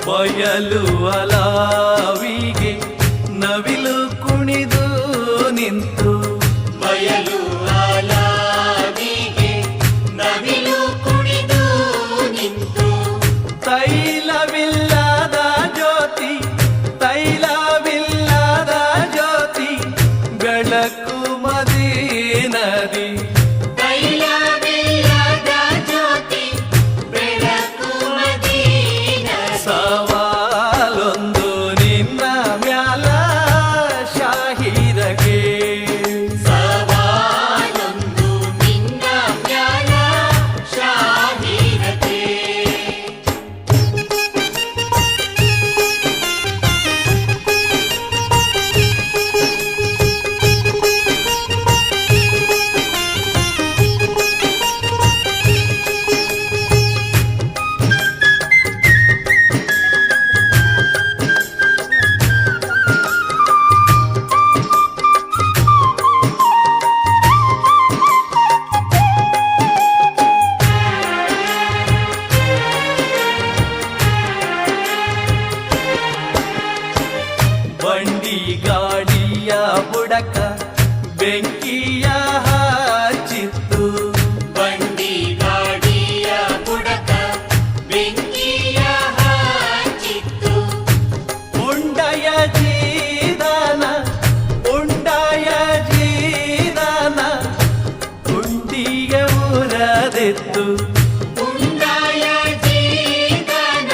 ಬಯಲು ಅಲಾವಿಗೆ ನವಿಲು ಕುಣಿದು ನಿಂತು, ಬಯಲು ಅಲಾವಿಗೆ ನವಿಲು ಕುಣಿದು ನಿಂತು, ತೈಲವಿಲ್ಲದ ಜ್ಯೋತಿ ತೈಲವಿಲ್ಲದ ಜ್ಯೋತಿ ಬೆಳಕು ಮದೀನದಿ, ತೈಲವಿಲ್ಲದ ಜ್ಯೋತಿ ಬೆಳಕು ಮದೀನ, ಸವಾಲೊಂದು ನಿನ್ನ ಮ್ಯಾಲ ಶಾಹಿರಗೆ, ಸವಾಲೊಂದು ನಿನ್ನ ಮ್ಯಾಲ ಶಾಹಿರಗೆ. ಬಂಡಿ ಗಾಡಿಯ ಬುಡಕ ಬೆಂಕಿಯ ಹಚ್ಚಿತ್ತು, ಬಂಡಿ ಗಾಡಿಯ ಬುಡಕ ಬೆಂಕಿಯ ಹಚ್ಚಿತ್ತು, ಉಂಡಯ ಜೀದಾನ ಉಂಡಯ ಜೀದಾನ ಉಂಡಿಯ ಉರದಿತ್ತು, ಉಂಡಾಯ ಜೀವನ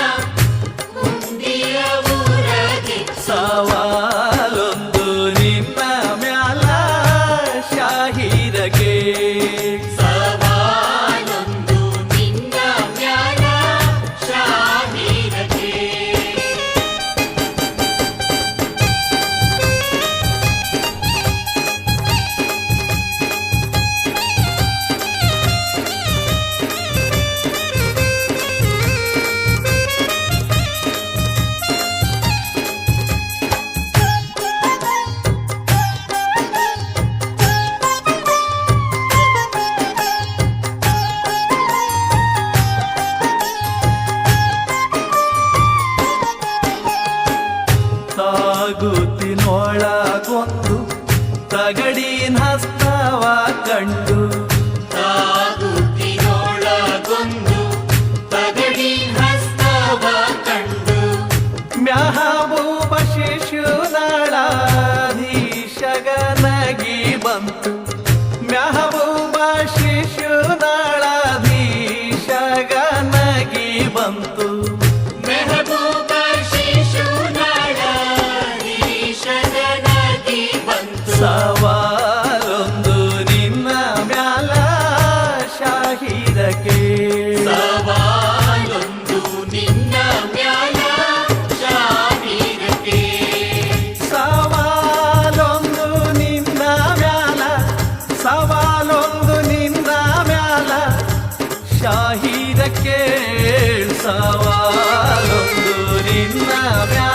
ಉಂಡಿಯ ಊರದಿತ್ತು, ಸವಾಲೊಂದು ನಿನ್ನ ಮ್ಯಾಲ ಶಾಹಿರಗೆ, ಸವಾಲೊಂದು ನಿನ್ನ ಮ್ಯಾಲ ಶಾಹಿರಗೆ. ತಾಗುತ್ತಿನೊಳಗೊಂದು ತಗಡಿನ ಹಸ್ತವ ಕಂಡು, ತಾಗುತ್ತಿನೊಳಗೊಂದು ತಗಡಿನ ಹಸ್ತವ ಕಂಡು, ಮೆಹಬೂಬ ಶಿಶುನಾಳಾಧೀಶಗನಗಿ ಬಂತು, ಮೆಹಬೂಬ ಶಿಶುನಾಳಾಧೀಶಗನಗಿ ಬಂತು, ಮೆಹಬೂಬ ಶಿಶುನಾಳಾಧೀಶಗನಗಿ ಬಂತು, ಸವಾಲೊಂದು ನಿನ್ನ ಮ್ಯಾಲ ಶಾಹಿರಗೆ, ಸವಾಲೊಂದು ನಿನ್ನ ಮ್ಯಾಲ ಶಾಹಿರಗೆ, ಸವಾಲೊಂದು ಶಾಹಿದ ಕೇಳ್ ಸವಾಲೊಂದು ನಿನ್ನ ಮ್ಯಾಲ